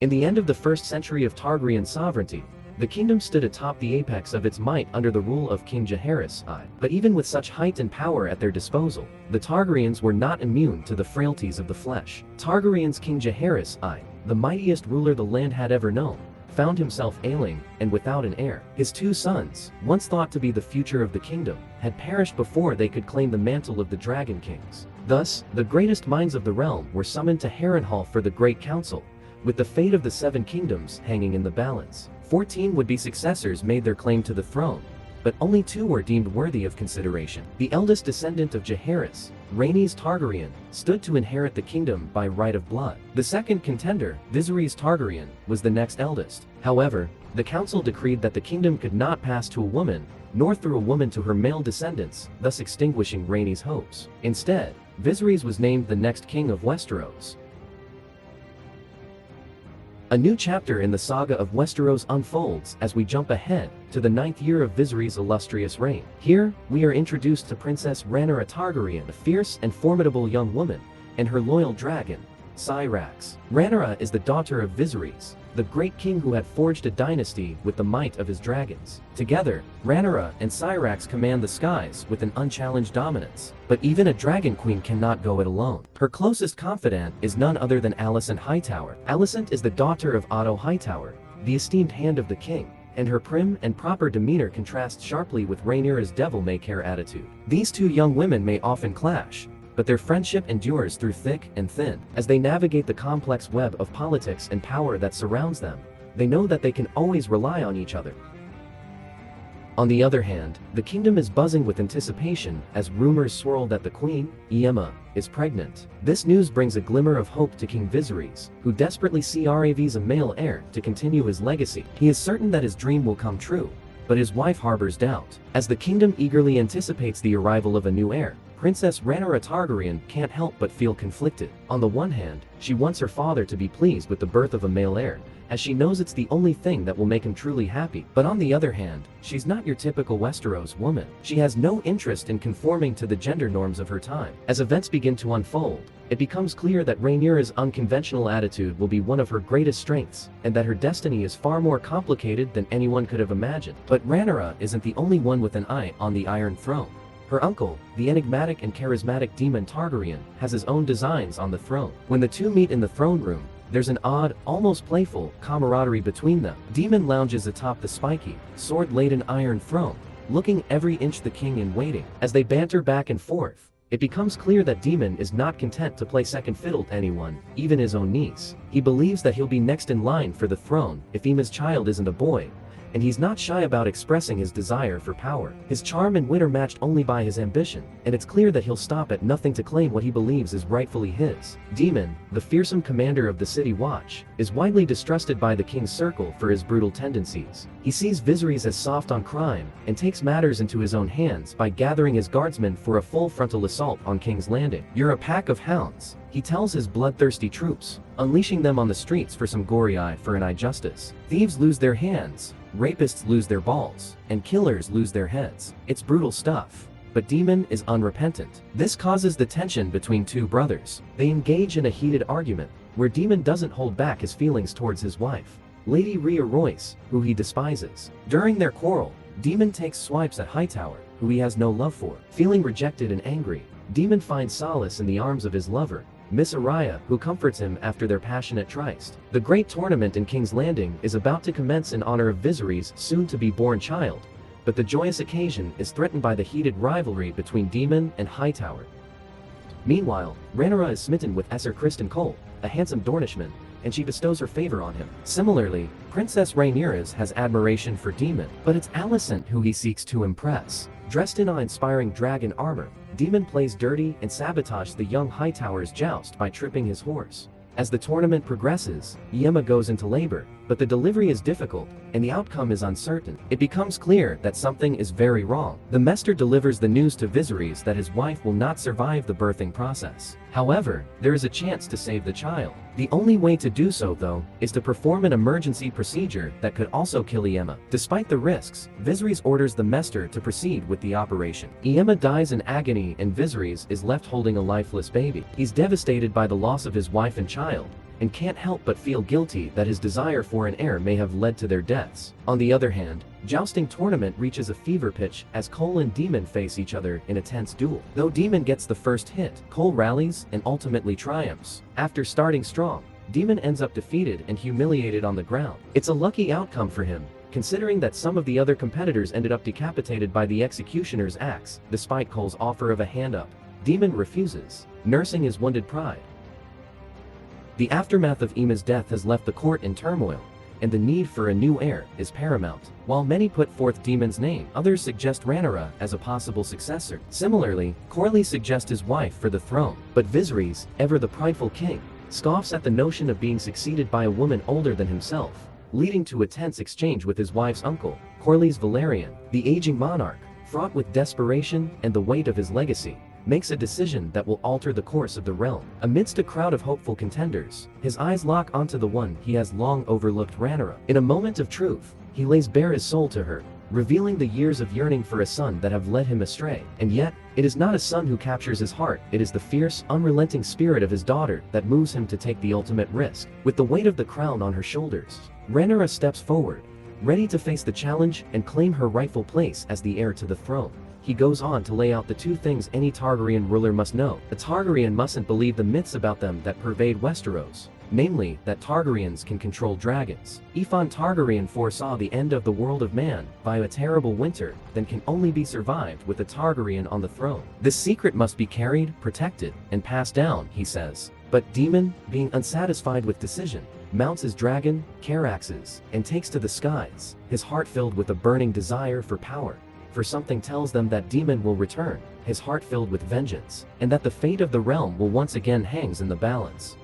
In the end of the first century of Targaryen sovereignty, the kingdom stood atop the apex of its might under the rule of King Jaehaerys I. But even with such height and power at their disposal, the Targaryens were not immune to the frailties of the flesh. Targaryen's King Jaehaerys I, the mightiest ruler the land had ever known, found himself ailing and without an heir. His two sons, once thought to be the future of the kingdom, had perished before they could claim the mantle of the Dragon Kings. Thus, the greatest minds of the realm were summoned to Harrenhal for the Great Council, with the fate of the Seven Kingdoms hanging in the balance. 14 would-be successors made their claim to the throne, but only 2 were deemed worthy of consideration. The eldest descendant of Jaehaerys, Rhaenys Targaryen, stood to inherit the kingdom by right of blood. The second contender, Viserys Targaryen, was the next eldest. However, the council decreed that the kingdom could not pass to a woman, nor through a woman to her male descendants, thus extinguishing Rhaenys' hopes. Instead, Viserys was named the next king of Westeros. A new chapter in the saga of Westeros unfolds as we jump ahead to the 9th year of Viserys' illustrious reign. Here, we are introduced to Princess Rhaenyra Targaryen, a fierce and formidable young woman, and her loyal dragon, Syrax. Rhaenyra is the daughter of Viserys, the great king who had forged a dynasty with the might of his dragons. Together, Rhaenyra and Syrax command the skies with an unchallenged dominance. But even a dragon queen cannot go it alone. Her closest confidant is none other than Alicent Hightower. Alicent is the daughter of Otto Hightower, the esteemed hand of the king, and her prim and proper demeanor contrasts sharply with Rhaenyra's devil-may-care attitude. These two young women may often clash, but their friendship endures through thick and thin. As they navigate the complex web of politics and power that surrounds them, they know that they can always rely on each other. On the other hand, the kingdom is buzzing with anticipation as rumors swirl that the queen, Aemma, is pregnant. This news brings a glimmer of hope to King Viserys, who desperately craves a male heir to continue his legacy. He is certain that his dream will come true, but his wife harbors doubt. As the kingdom eagerly anticipates the arrival of a new heir, Princess Rhaenyra Targaryen can't help but feel conflicted. On the one hand, she wants her father to be pleased with the birth of a male heir, as she knows it's the only thing that will make him truly happy. But on the other hand, she's not your typical Westeros woman. She has no interest in conforming to the gender norms of her time. As events begin to unfold, it becomes clear that Rhaenyra's unconventional attitude will be one of her greatest strengths, and that her destiny is far more complicated than anyone could have imagined. But Rhaenyra isn't the only one with an eye on the Iron Throne. Her uncle, the enigmatic and charismatic Daemon Targaryen, has his own designs on the throne. When the two meet in the throne room, there's an odd, almost playful, camaraderie between them. Daemon lounges atop the spiky, sword-laden Iron Throne, looking every inch the king in waiting. As they banter back and forth, it becomes clear that Daemon is not content to play second fiddle to anyone, even his own niece. He believes that he'll be next in line for the throne if Aemma's child isn't a boy, and he's not shy about expressing his desire for power. His charm and wit are matched only by his ambition, and it's clear that he'll stop at nothing to claim what he believes is rightfully his. Daemon, the fearsome commander of the City Watch, is widely distrusted by the king's circle for his brutal tendencies. He sees Viserys as soft on crime, and takes matters into his own hands by gathering his guardsmen for a full frontal assault on King's Landing. "You're a pack of hounds," he tells his bloodthirsty troops, unleashing them on the streets for some gory eye-for-an-eye justice. Thieves lose their hands, rapists lose their balls, and killers lose their heads. It's brutal stuff. But Daemon is unrepentant. This causes the tension between two brothers. They engage in a heated argument, where Daemon doesn't hold back his feelings towards his wife, Lady Rhea Royce, who he despises. During their quarrel, Daemon takes swipes at Hightower, who he has no love for. Feeling rejected and angry, Daemon finds solace in the arms of his lover, Miss Arya, who comforts him after their passionate tryst. The great tournament in King's Landing is about to commence in honor of Viserys' soon-to-be-born child, but the joyous occasion is threatened by the heated rivalry between Daemon and Hightower. Meanwhile, Rhaenyra is smitten with Esser Criston Cole, a handsome Dornishman, and she bestows her favor on him. Similarly, Princess Rhaenyra has admiration for Daemon, but it's Alicent who he seeks to impress. Dressed in awe-inspiring dragon armor, Daemon plays dirty and sabotages the young Hightower's joust by tripping his horse. As the tournament progresses, Aemma goes into labor, but the delivery is difficult, and the outcome is uncertain. It becomes clear that something is very wrong. The Maester delivers the news to Viserys that his wife will not survive the birthing process. However, there is a chance to save the child. The only way to do so, though, is to perform an emergency procedure that could also kill Aemma. Despite the risks, Viserys orders the Maester to proceed with the operation. Aemma dies in agony and Viserys is left holding a lifeless baby. He's devastated by the loss of his wife and child, and can't help but feel guilty that his desire for an heir may have led to their deaths. On the other hand, jousting tournament reaches a fever pitch as Cole and Daemon face each other in a tense duel. Though Daemon gets the first hit, Cole rallies and ultimately triumphs. After starting strong, Daemon ends up defeated and humiliated on the ground. It's a lucky outcome for him, considering that some of the other competitors ended up decapitated by the executioner's axe. Despite Cole's offer of a hand-up, Daemon refuses, nursing his wounded pride. The aftermath of Aemma's death has left the court in turmoil, and the need for a new heir is paramount. While many put forth Daemon's name, others suggest Rhaenyra as a possible successor. Similarly, Corlys suggests his wife for the throne, but Viserys, ever the prideful king, scoffs at the notion of being succeeded by a woman older than himself, leading to a tense exchange with his wife's uncle, Corlys Velaryon. The aging monarch, fraught with desperation and the weight of his legacy, makes a decision that will alter the course of the realm. Amidst a crowd of hopeful contenders, his eyes lock onto the one he has long overlooked, Rhaenyra. In a moment of truth, he lays bare his soul to her, revealing the years of yearning for a son that have led him astray. And yet, it is not a son who captures his heart, it is the fierce, unrelenting spirit of his daughter that moves him to take the ultimate risk. With the weight of the crown on her shoulders, Rhaenyra steps forward, ready to face the challenge and claim her rightful place as the heir to the throne. He goes on to lay out the two things any Targaryen ruler must know. A Targaryen mustn't believe the myths about them that pervade Westeros, namely, that Targaryens can control dragons. Aegon Targaryen foresaw the end of the world of man by a terrible winter that can only be survived with a Targaryen on the throne. This secret must be carried, protected, and passed down, he says. But Daemon, being unsatisfied with decision, mounts his dragon, Caraxes, and takes to the skies, his heart filled with a burning desire for power. For something tells them that Daemon will return, his heart filled with vengeance, and that the fate of the realm will once again hangs in the balance.